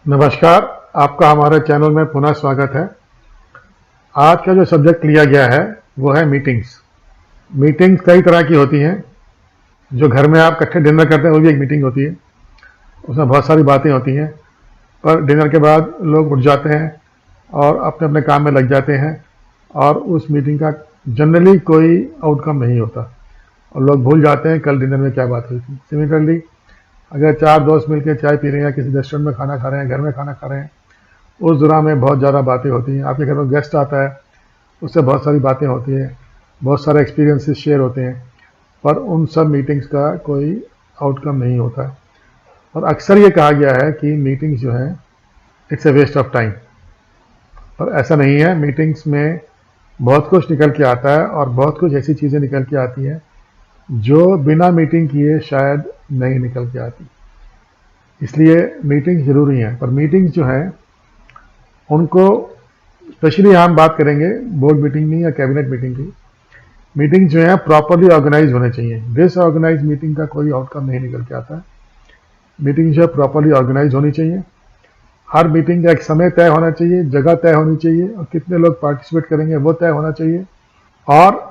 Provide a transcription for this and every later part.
नमस्कार, आपका हमारे चैनल में पुनः स्वागत है। आज का जो सब्जेक्ट लिया गया है वो है मीटिंग्स। मीटिंग्स कई तरह की होती हैं। जो घर में आप इकट्ठे डिनर करते हैं वो भी एक मीटिंग होती है। उसमें बहुत सारी बातें होती हैं, पर डिनर के बाद लोग उठ जाते हैं और अपने अपने काम में लग जाते हैं और उस मीटिंग का जनरली कोई आउटकम नहीं होता और लोग भूल जाते हैं कल डिनर में क्या बात हुई थी। सिमिलरली अगर 4 दोस्त मिलकर चाय पी रहे हैं या किसी रेस्टोरेंट में खाना खा रहे हैं, घर में खाना खा रहे हैं, उस दौरान में बहुत ज़्यादा बातें होती हैं। आपके घर में गेस्ट आता है, उससे बहुत सारी बातें होती हैं, बहुत सारे एक्सपीरियंसेस शेयर होते हैं, पर उन सब मीटिंग्स का कोई आउटकम नहीं होता। और अक्सर ये कहा गया है कि मीटिंग्स जो हैं it's a waste of time, पर ऐसा नहीं है। मीटिंग्स में बहुत कुछ निकल के आता है और बहुत कुछ ऐसी चीज़ें निकल के आती हैं जो बिना मीटिंग किए शायद नहीं निकल के आती। इसलिए मीटिंग ज़रूरी हैं, पर मीटिंग्स जो हैं उनको स्पेशली हम बात करेंगे बोर्ड मीटिंग में या कैबिनेट मीटिंग की। मीटिंग जो है प्रॉपरली ऑर्गेनाइज होने चाहिए। डिसऑर्गेनाइज मीटिंग का कोई आउटकम नहीं निकल के आता है। मीटिंग जो है प्रॉपरली ऑर्गेनाइज होनी चाहिए। हर मीटिंग का एक समय तय होना चाहिए, जगह तय होनी चाहिए और कितने लोग पार्टिसिपेट करेंगे वो तय होना चाहिए, और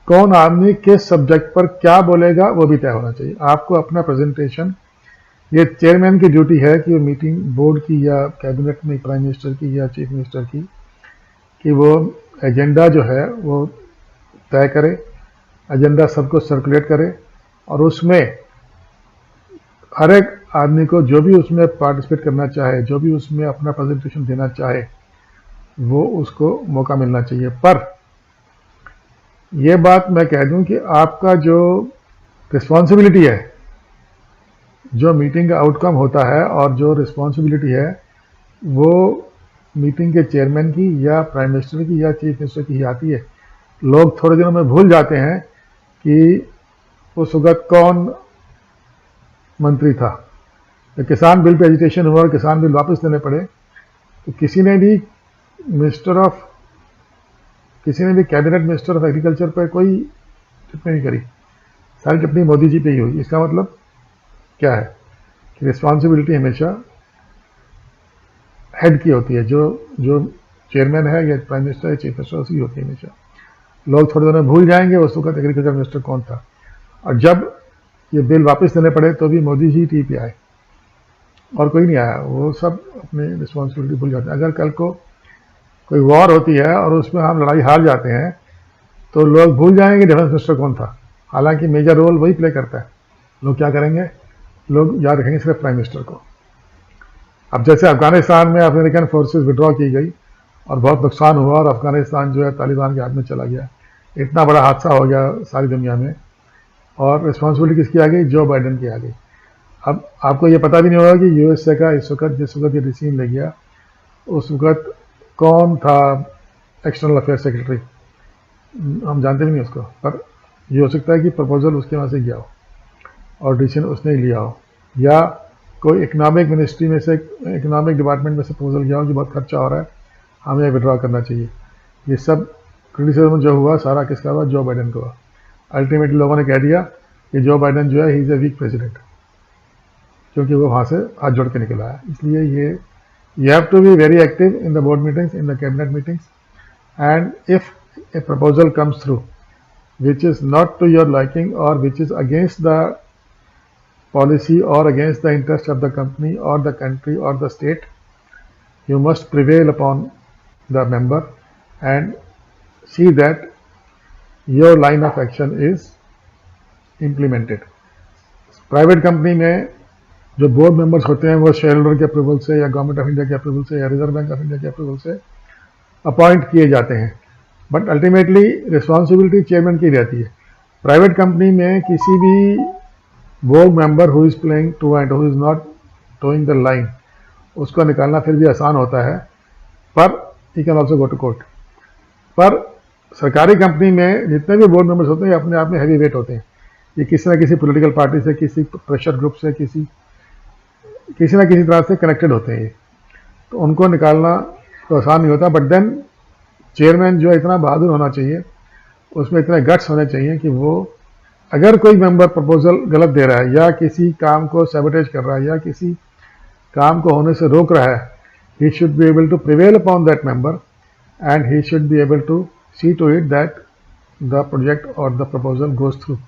कौन आदमी किस सब्जेक्ट पर क्या बोलेगा वो भी तय होना चाहिए। आपको अपना प्रेजेंटेशन, ये चेयरमैन की ड्यूटी है कि वो मीटिंग बोर्ड की या कैबिनेट में प्राइम मिनिस्टर की या चीफ मिनिस्टर की, कि वो एजेंडा जो है वो तय करे, एजेंडा सबको सर्कुलेट करे और उसमें हर एक आदमी को जो भी उसमें पार्टिसिपेट करना चाहे, जो भी उसमें अपना प्रेजेंटेशन देना चाहे, वो उसको मौका मिलना चाहिए। पर यह बात मैं कह दूं कि आपका जो रिस्पॉन्सिबिलिटी है, जो मीटिंग का आउटकम होता है और जो रिस्पॉन्सिबिलिटी है वो मीटिंग के चेयरमैन की या प्राइम मिनिस्टर की या चीफ मिनिस्टर की ही आती है। लोग थोड़े दिनों में भूल जाते हैं कि उस वक्त कौन मंत्री था। जब किसान बिल पे एजिटेशन हुआ और किसान बिल वापस लेने पड़े तो किसी ने भी कैबिनेट मिनिस्टर ऑफ एग्रीकल्चर पर कोई टिप्पणी नहीं करी। सारी टिप्पणी मोदी जी पे ही हुई। इसका मतलब क्या है कि रिस्पॉन्सिबिलिटी हमेशा हेड की होती है। जो चेयरमैन है या प्राइम मिनिस्टर या चीफ मिनिस्टर उसकी होती है हमेशा। लोग थोड़े दिनों भूल जाएंगे उस वक्त एग्रीकल्चर मिनिस्टर कौन था, और जब ये बिल वापस लेने पड़े तो भी मोदी जी टी पे आए और कोई नहीं आया। वो सब अपनी रिस्पॉन्सिबिलिटी भूल जाते हैं। अगर कल को कोई वॉर होती है और उसमें हम लड़ाई हार जाते हैं तो लोग भूल जाएंगे डिफेंस मिनिस्टर कौन था, हालांकि मेजर रोल वही प्ले करता है। लोग क्या करेंगे, लोग याद रखेंगे सिर्फ प्राइम मिनिस्टर को। अब जैसे अफगानिस्तान में अमेरिकन फोर्सेस विड्रॉ की गई और बहुत नुकसान हुआ और अफगानिस्तान जो है तालिबान के हाथ में चला गया, इतना बड़ा हादसा हो गया सारी दुनिया में, और रिस्पॉन्सिबिलिटी किसकी आ गई, जो बाइडेन की आ गई। अब आपको ये पता भी नहीं होगा कि यूएसए का इस वक्त जिस वक्त ये डिसीजन ले गया उस वक्त कौन था एक्सटर्नल अफेयर सेक्रेटरी, हम जानते भी नहीं उसको। पर ये हो सकता है कि प्रपोजल उसके वहाँ से गया हो और डिसीजन उसने ही लिया हो, या कोई इकोनॉमिक मिनिस्ट्री में से, इकोनॉमिक डिपार्टमेंट में से प्रपोजल गया हो कि बहुत खर्चा हो रहा है, हमें विड्रॉ करना चाहिए। ये सब क्रिटिसिज्म जो हुआ सारा किसका हुआ, जो बाइडेन को हुआ। अल्टीमेटली लोगों ने कह दिया कि जो बाइडेन जो है he is a weak president, क्योंकि वो वहाँ से हाथ जोड़ के निकला है। इसलिए ये you have to be very active in the board meetings, in the cabinet meetings, and if a proposal comes through which is not to your liking or which is against the policy or against the interest of the company or the country or the state, you must prevail upon the member and see that your line of action is implemented. Private company में जो board members होते हैं वो share holder के approval से या government of India के approval से या रिजर्व बैंक ऑफ इंडिया के अप्रूवल से अपॉइंट किए जाते हैं, बट अल्टीमेटली रिस्पॉन्सिबिलिटी चेयरमैन की रहती है। प्राइवेट कंपनी में किसी भी board member who is playing to and who is not toeing the line, उसको निकालना फिर भी आसान होता है, पर he can also go to court. पर सरकारी कंपनी में जितने भी बोर्ड मेंबर्स होते हैं अपने आप में हैवी वेट होते हैं। ये किसी न किसी पॉलिटिकल पार्टी से, किसी प्रेशर ग्रुप से, किसी न किसी तरह से कनेक्टेड होते हैं ये, तो उनको निकालना तो आसान नहीं होता। बट देन चेयरमैन जो है इतना बहादुर होना चाहिए, उसमें इतने गट्स होने चाहिए कि वो अगर कोई मेंबर प्रपोजल गलत दे रहा है या किसी काम को सैबोटेज कर रहा है या किसी काम को होने से रोक रहा है, he should be able to prevail upon that member and he should be able to see to it that the project or the proposal goes through.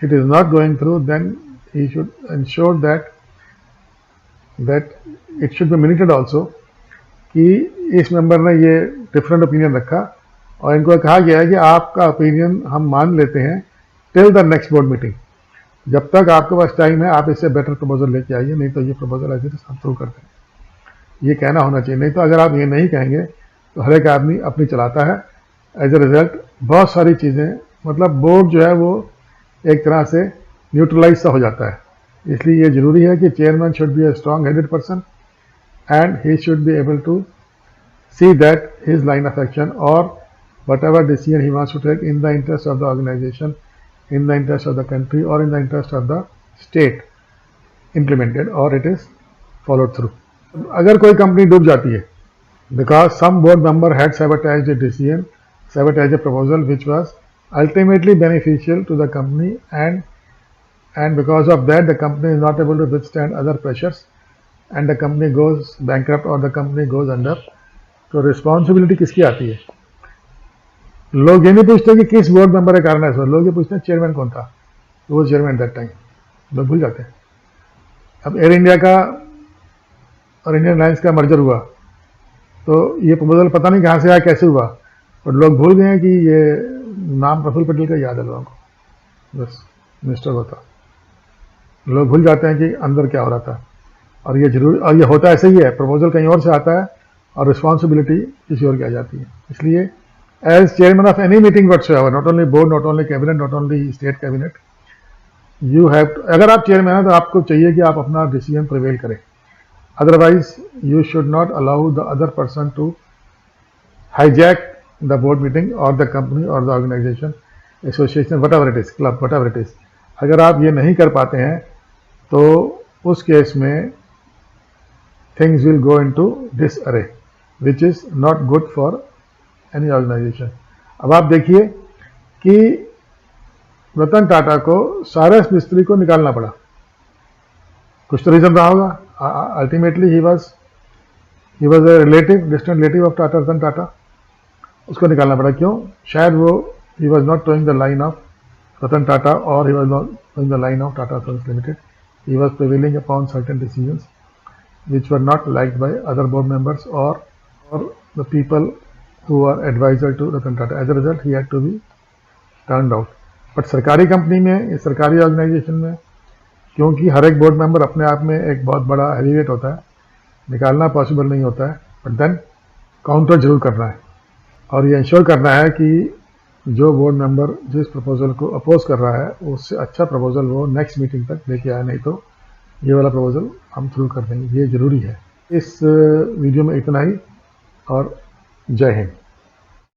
If it is not going through, then he should ensure that it should be minuted also कि इस member ने ये different opinion रखा और इनको कहा गया है कि आपका ओपिनियन हम मान लेते हैं till the next board meeting. जब तक आपके पास टाइम है आप इससे बेटर प्रपोजल लेके आइए, नहीं तो ये प्रपोजल ऐसे हम थ्रू कर देंगे। ये कहना होना चाहिए, नहीं तो अगर आप ये नहीं कहेंगे तो हर एक आदमी अपनी चलाता है। एज ए रिजल्ट बहुत सारी चीज़ें, मतलब बोर्ड जो है वो एक तरह से न्यूट्रलाइज सा हो जाता है। इसलिए ये जरूरी है कि chairman should be a strong headed person and he should be able to see that his line of action और whatever decision he wants to take in the interest of the organisation, in the interest of the country or in the interest of the state implemented or it is followed through. अगर कोई company डूब जाती है because some board member had sabotaged a decision, sabotaged a proposal which was ultimately beneficial to the company and because of that the company is not able to withstand other pressures and the company goes bankrupt or the company goes under, तो responsibility किसकी आती है? लोग ये नहीं पूछते कि किस बोर्ड मेंबर के कारण है, लोग ये पूछते हैं चेयरमैन कौन था, तो वो चेयरमैन दैट टाइम, लोग भूल जाते हैं। अब एयर इंडिया का और इंडियन एयरलाइंस का मर्जर हुआ तो ये प्रपोजल पता नहीं कहाँ से आया, कैसे हुआ, पर लोग भूल गए हैं कि ये नाम प्रफुल्ल पटेल का याद है लोगों को, बस मिनिस्टर होता, लोग भूल जाते हैं कि अंदर क्या हो रहा था। और ये जरूर, और ये होता ऐसे ही है, प्रपोजल कहीं और से आता है और रिस्पॉन्सिबिलिटी किसी और की आ जाती है। इसलिए as chairman of any meeting whatsoever, not only board, not only cabinet, not only state cabinet, you have to, अगर आप चेयरमैन हैं तो आपको चाहिए कि आप अपना डिसीजन प्रिवेल करें, otherwise you should not allow the other person to hijack the board meeting और द कंपनी और the organisation, association, whatever it is, club, whatever it is. अगर आप ये नहीं कर पाते हैं तो उस केस में things will go into disarray which is not good for any organisation. अब आप देखिए कि रतन टाटा को सारस मिस्त्री को निकालना पड़ा, कुछ तो रीजन रहा होगा। Ultimately he was a relative, distant relative of Tata, Ratan Tata, उसको निकालना पड़ा। क्यों? शायद वो he was not toeing the line of Ratan Tata और he was not toeing the line of Tata Sons limited. He was prevailing upon certain decisions which were not liked by other board members or the people who are advisor to Ratan Tata. As a result, he had to be turned out. But सरकारी company में, सरकारी organisation में, क्योंकि हर एक board member अपने आप में एक बहुत बड़ा हैवीवेट होता है, निकालना पॉसिबल नहीं होता है, बट देन काउंटर जरूर करना है और ये इंश्योर करना है कि जो बोर्ड मेंबर जिस प्रपोजल को अपोज कर रहा है उससे अच्छा प्रपोजल वो नेक्स्ट मीटिंग तक लेके आए, नहीं तो ये वाला प्रपोजल हम थ्रू कर देंगे। ये ज़रूरी है। इस वीडियो में इतना ही और जय हिंद।